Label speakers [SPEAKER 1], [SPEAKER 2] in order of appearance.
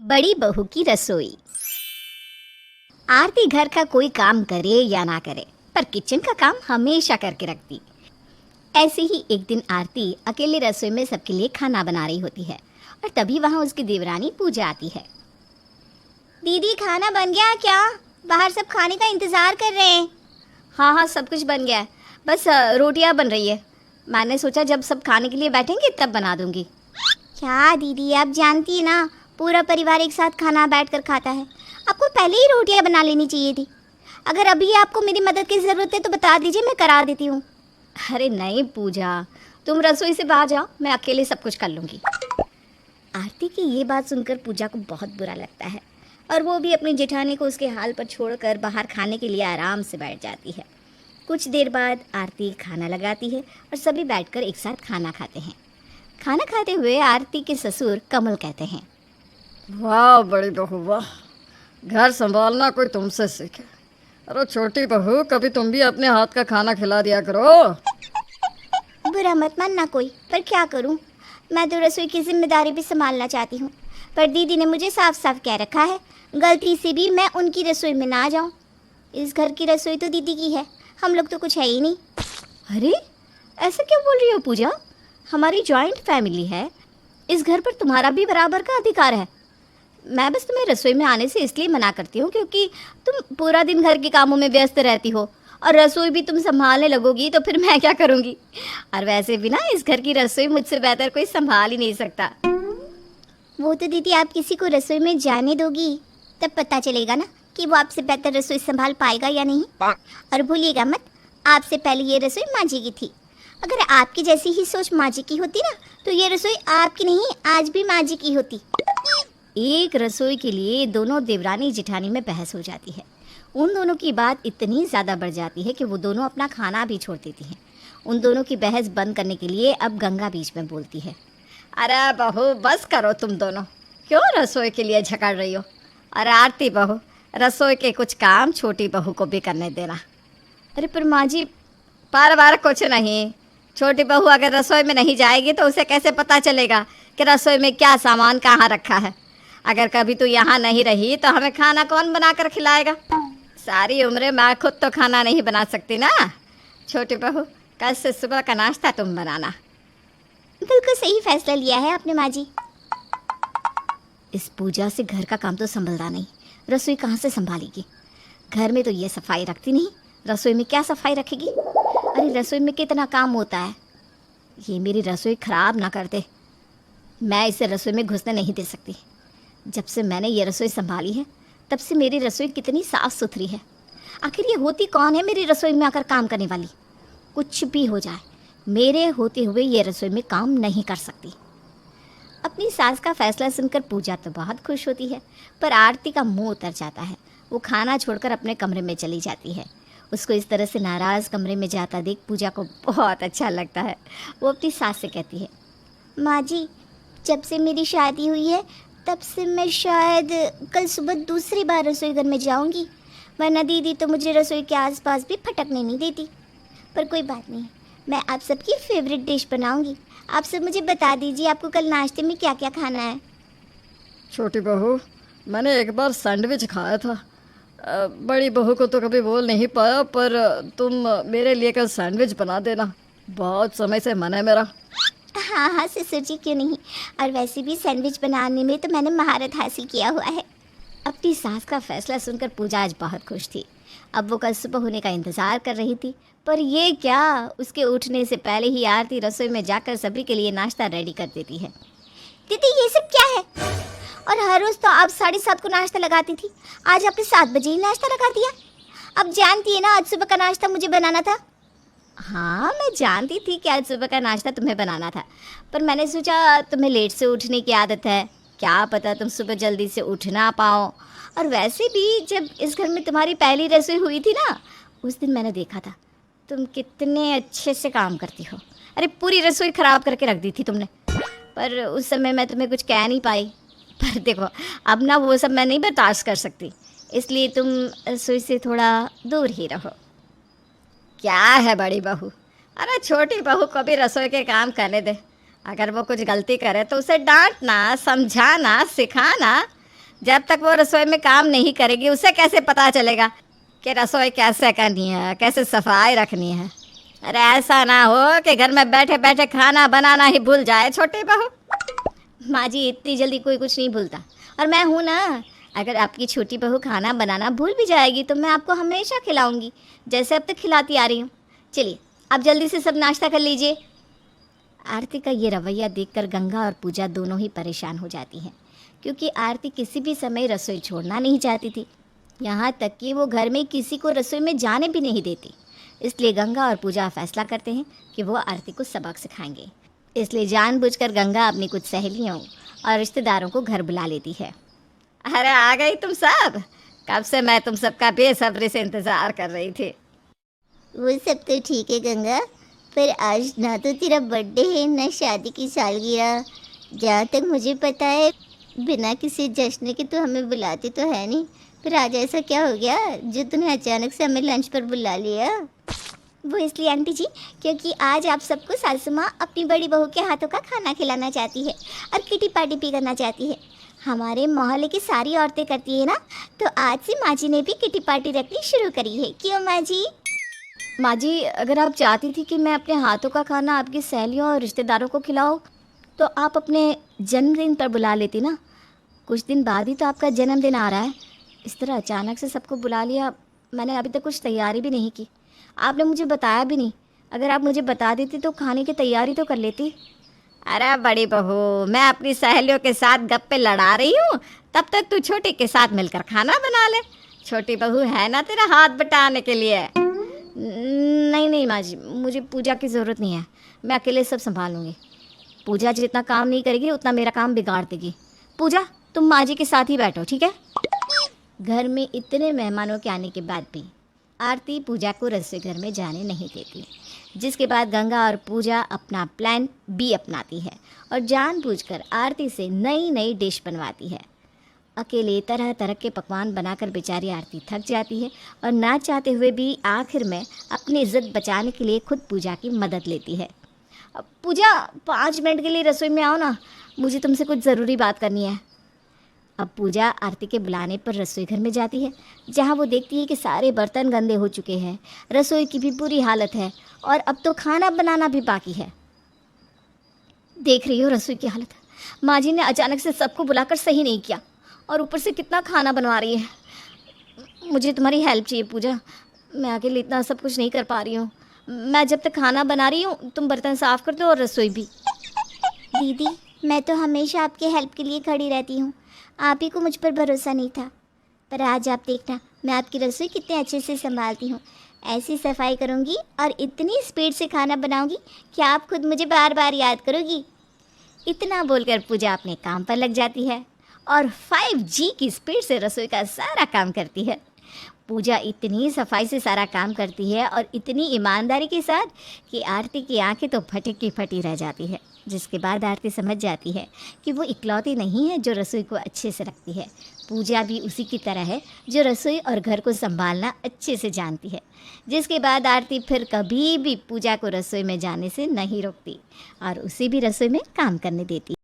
[SPEAKER 1] बड़ी बहू की रसोई। आरती घर का कोई काम करे या ना करे, पर किचन का काम हमेशा करके रखती। ऐसे ही एक दिन आरती अकेले रसोई में सबके लिए खाना बना रही होती है और तभी वहाँ उसकी देवरानी पूजा आती है। दीदी, खाना बन गया क्या? बाहर सब खाने का इंतज़ार कर रहे हैं। हाँ हाँ, सब कुछ बन गया है, बस रोटियां बन रही है। मैंने सोचा जब सब खाने के लिए बैठेंगे तब बना दूंगी। क्या दीदी, आप जानती है ना, पूरा परिवार एक साथ खाना बैठकर खाता है। आपको पहले ही रोटियां बना लेनी चाहिए थी। अगर अभी आपको मेरी मदद की ज़रूरत है तो बता दीजिए, मैं करा देती हूँ। अरे नहीं पूजा, तुम रसोई से बाहर जाओ, मैं अकेले सब कुछ कर लूँगी। आरती की ये बात सुनकर पूजा को बहुत बुरा लगता है और वो भी अपनी जेठानी को उसके हाल पर छोड़कर बाहर खाने के लिए आराम से बैठ जाती है। कुछ देर बाद आरती खाना लगाती है और सभी बैठकर एक साथ खाना खाते हैं। खाना खाते हुए आरती के ससुर कमल कहते हैं,
[SPEAKER 2] वाह बड़ी बहू वाह, घर संभालना कोई तुमसे सीखे। अरे छोटी बहू, कभी तुम भी अपने हाथ का खाना खिला दिया करो।
[SPEAKER 1] बुरा मत मानना कोई, पर क्या करूं, मैं तो रसोई की जिम्मेदारी भी संभालना चाहती हूं, पर दीदी ने मुझे साफ साफ कह रखा है गलती से भी मैं उनकी रसोई में ना जाऊं। इस घर की रसोई तो दीदी की है, हम लोग तो कुछ है ही नहीं। अरे ऐसा क्यों बोल रही हो पूजा? हमारी जॉइंट फैमिली है, इस घर पर तुम्हारा भी बराबर का अधिकार है। मैं बस तुम्हें रसोई में आने से इसलिए मना करती हूँ क्योंकि तुम पूरा दिन घर के कामों में व्यस्त रहती हो और रसोई भी तुम संभालने लगोगी तो फिर मैं क्या करूँगी। और वैसे भी ना, इस घर की रसोई मुझसे बेहतर कोई संभाल ही नहीं सकता। वो तो दीदी, आप किसी को रसोई में जाने दोगी तब पता चलेगा ना कि वो आपसे बेहतर रसोई संभाल पाएगा या नहीं। और भूलिएगा मत, आपसे पहले ये रसोई माँ जी की थी। अगर आपकी जैसी ही सोच माँ जी की होती ना तो ये रसोई आपकी नहीं, आज भी माँ जी की होती। एक रसोई के लिए दोनों देवरानी जेठानी में बहस हो जाती है। उन दोनों की बात इतनी ज़्यादा बढ़ जाती है कि वो दोनों अपना खाना भी छोड़ देती हैं। उन दोनों की बहस बंद करने के लिए अब गंगा बीच में बोलती है,
[SPEAKER 2] अरे बहू बस करो, तुम दोनों क्यों रसोई के लिए झगड़ रही हो। अरे आरती बहू, रसोई के कुछ काम छोटी बहू को भी करने देना।
[SPEAKER 1] अरे पर माँ जी,
[SPEAKER 2] बार बार कुछ नहीं। छोटी बहू अगर रसोई में नहीं जाएगी तो उसे कैसे पता चलेगा कि रसोई में क्या सामान कहाँ रखा है। अगर कभी तू यहाँ नहीं रही तो हमें खाना कौन बना कर खिलाएगा। सारी उम्र मैं खुद तो खाना नहीं बना सकती ना। छोटी बहू, कल से सुबह का नाश्ता तुम बनाना।
[SPEAKER 1] बिल्कुल सही फैसला लिया है आपने माँ जी। इस पूजा से घर का काम तो संभलता नहीं, रसोई कहाँ से संभालेगी। घर में तो ये सफाई रखती नहीं, रसोई में क्या सफाई रखेगी। अरे रसोई में कितना काम होता है, ये मेरी रसोई ख़राब ना कर दे। मैं इसे रसोई में घुसने नहीं दे सकती। जब से मैंने ये रसोई संभाली है तब से मेरी रसोई कितनी साफ़ सुथरी है। आखिर ये होती कौन है मेरी रसोई में आकर काम करने वाली। कुछ भी हो जाए, मेरे होते हुए ये रसोई में काम नहीं कर सकती। अपनी सास का फैसला सुनकर पूजा तो बहुत खुश होती है, पर आरती का मुंह उतर जाता है। वो खाना छोड़कर अपने कमरे में चली जाती है। उसको इस तरह से नाराज़ कमरे में जाता देख पूजा को बहुत अच्छा लगता है। वो अपनी सास से कहती है, माँ जी, जब से मेरी शादी हुई है तब से मैं शायद कल सुबह दूसरी बार रसोई घर में जाऊंगी, वरना दीदी तो मुझे रसोई के आसपास भी फटकने नहीं देती। पर कोई बात नहीं, मैं आप सबकी फेवरेट डिश बनाऊंगी। आप सब मुझे बता दीजिए आपको कल नाश्ते में क्या क्या खाना है।
[SPEAKER 2] छोटी बहू, मैंने एक बार सैंडविच खाया था। बड़ी बहू को तो कभी बोल नहीं पाया, पर तुम मेरे लिए कल सैंडविच बना देना। बहुत समय से मन है मेरा।
[SPEAKER 1] हाँ हाँ ससुर जी, क्यों नहीं। और वैसे भी सैंडविच बनाने में तो मैंने महारत हासिल किया हुआ है। अपनी सास का फैसला सुनकर पूजा आज बहुत खुश थी। अब वो कल सुबह होने का इंतज़ार कर रही थी, पर ये क्या, उसके उठने से पहले ही आरती रसोई में जाकर सभी के लिए नाश्ता रेडी कर देती है। दीदी, ये सब क्या है? और हर रोज़ तो आप 7:30 को नाश्ता लगाती थी, आज आपने 7 बजे ही नाश्ता लगा दिया। अब जानती है ना, आज सुबह का नाश्ता मुझे बनाना था। हाँ, मैं जानती थी कि आज सुबह का नाश्ता तुम्हें बनाना था, पर मैंने सोचा तुम्हें लेट से उठने की आदत है, क्या पता तुम सुबह जल्दी से उठ ना पाओ। और वैसे भी जब इस घर में तुम्हारी पहली रसोई हुई थी ना, उस दिन मैंने देखा था तुम कितने अच्छे से काम करती हो। अरे पूरी रसोई ख़राब करके रख दी थी तुमने, पर उस समय मैं तुम्हें कुछ कह नहीं पाई। पर देखो, अब ना वो सब मैं नहीं बर्दाश्त कर सकती, इसलिए तुम रसोई से थोड़ा दूर ही रहो।
[SPEAKER 2] क्या है बड़ी बहू, अरे छोटी बहू को भी रसोई के काम करने दे। अगर वो कुछ गलती करे तो उसे डांटना, समझाना, सिखाना। जब तक वो रसोई में काम नहीं करेगी उसे कैसे पता चलेगा कि रसोई कैसे करनी है, कैसे सफाई रखनी है। अरे ऐसा ना हो कि घर में बैठे बैठे खाना बनाना ही भूल जाए छोटी बहू।
[SPEAKER 1] माँ जी, इतनी जल्दी कोई कुछ नहीं भूलता, और मैं हूँ ना। अगर आपकी छोटी बहू खाना बनाना भूल भी जाएगी तो मैं आपको हमेशा खिलाऊंगी, जैसे अब तक खिलाती आ रही हूँ। चलिए आप जल्दी से सब नाश्ता कर लीजिए। आरती का ये रवैया देखकर गंगा और पूजा दोनों ही परेशान हो जाती हैं, क्योंकि आरती किसी भी समय रसोई छोड़ना नहीं चाहती थी। यहाँ तक कि वो घर में किसी को रसोई में जाने भी नहीं देती। इसलिए गंगा और पूजा फैसला करते हैं कि वो आरती को सबक सिखाएंगे। इसलिए जानबूझकर गंगा अपनी कुछ सहेलियों और रिश्तेदारों को घर बुला लेती है।
[SPEAKER 2] अरे आ गई तुम सब, कब से मैं तुम सबका बेसब्री से इंतज़ार कर रही थी।
[SPEAKER 1] वो सब तो ठीक है गंगा, पर आज ना तो तेरा बर्थडे है ना शादी की सालगिरह। जहाँ तक मुझे पता है बिना किसी जश्न के तो हमें बुलाती तो है नहीं, फिर आज ऐसा क्या हो गया जो तूने अचानक से हमें लंच पर बुला लिया? वो इसलिए आंटी जी, क्योंकि आज आप सबको सासू माँ अपनी बड़ी बहू के हाथों का खाना खिलाना चाहती है और किटी पार्टी भी करना चाहती है। हमारे मोहल्ले की सारी औरतें करती है ना, तो आज से माँ जी ने भी किटी पार्टी रखनी शुरू करी है। क्यों माँ जी?
[SPEAKER 2] माँ जी, अगर आप चाहती थी कि मैं अपने हाथों का खाना आपकी सहेलियों और रिश्तेदारों को खिलाऊं तो आप अपने जन्मदिन पर बुला लेती ना। कुछ दिन बाद ही तो आपका जन्मदिन आ रहा है। इस तरह अचानक से सबको बुला लिया, मैंने अभी तक कुछ तैयारी भी नहीं की, आपने मुझे बताया भी नहीं। अगर आप मुझे बता देती तो खाने की तैयारी तो कर लेती। अरे बड़ी बहू, मैं अपनी सहेलियों के साथ गप्पे लड़ा रही हूँ, तब तक तू छोटी के साथ मिलकर खाना बना ले। छोटी बहू है ना तेरा हाथ बटाने के लिए।
[SPEAKER 1] नहीं नहीं माँ जी, मुझे पूजा की ज़रूरत नहीं है, मैं अकेले सब संभाल लूँगी। पूजा जितना काम नहीं करेगी उतना मेरा काम बिगाड़ देगी। पूजा, तुम माँ जी के साथ ही बैठो, ठीक है? घर में इतने मेहमानों के आने के बाद भी आरती पूजा को रसोई घर में जाने नहीं देती, जिसके बाद गंगा और पूजा अपना प्लान बी अपनाती है और जानबूझकर आरती से नई नई डिश बनवाती है। अकेले तरह तरह के पकवान बनाकर बेचारी आरती थक जाती है और ना चाहते हुए भी आखिर में अपनी इज्जत बचाने के लिए खुद पूजा की मदद लेती है। पूजा, 5 मिनट के लिए रसोई में आओ ना, मुझे तुमसे कुछ ज़रूरी बात करनी है। अब पूजा आरती के बुलाने पर रसोई घर में जाती है, जहाँ वो देखती है कि सारे बर्तन गंदे हो चुके हैं, रसोई की भी बुरी हालत है और अब तो खाना बनाना भी बाकी है। देख रही हो रसोई की हालत, माँ जी ने अचानक से सबको बुलाकर सही नहीं किया और ऊपर से कितना खाना बनवा रही है। मुझे तुम्हारी हेल्प चाहिए पूजा, मैं अकेले इतना सब कुछ नहीं कर पा रही हूँ। मैं जब तक खाना बना रही हूँ तुम बर्तन साफ़ कर दो और रसोई भी। दीदी, मैं तो हमेशा आपके हेल्प के लिए खड़ी रहती हूँ, आप ही को मुझ पर भरोसा नहीं था, पर आज आप देखना मैं आपकी रसोई कितने अच्छे से संभालती हूँ। ऐसी सफाई करूँगी और इतनी स्पीड से खाना बनाऊँगी कि आप खुद मुझे बार बार याद करोगी। इतना बोलकर पूजा अपने काम पर लग जाती है और 5G की स्पीड से रसोई का सारा काम करती है। पूजा इतनी सफाई से सारा काम करती है और इतनी ईमानदारी के साथ कि आरती की आंखें तो फटी की फटी रह जाती है। जिसके बाद आरती समझ जाती है कि वो इकलौती नहीं है जो रसोई को अच्छे से रखती है। पूजा भी उसी की तरह है जो रसोई और घर को संभालना अच्छे से जानती है। जिसके बाद आरती फिर कभी भी पूजा को रसोई में जाने से नहीं रोकती और उसे भी रसोई में काम करने देती।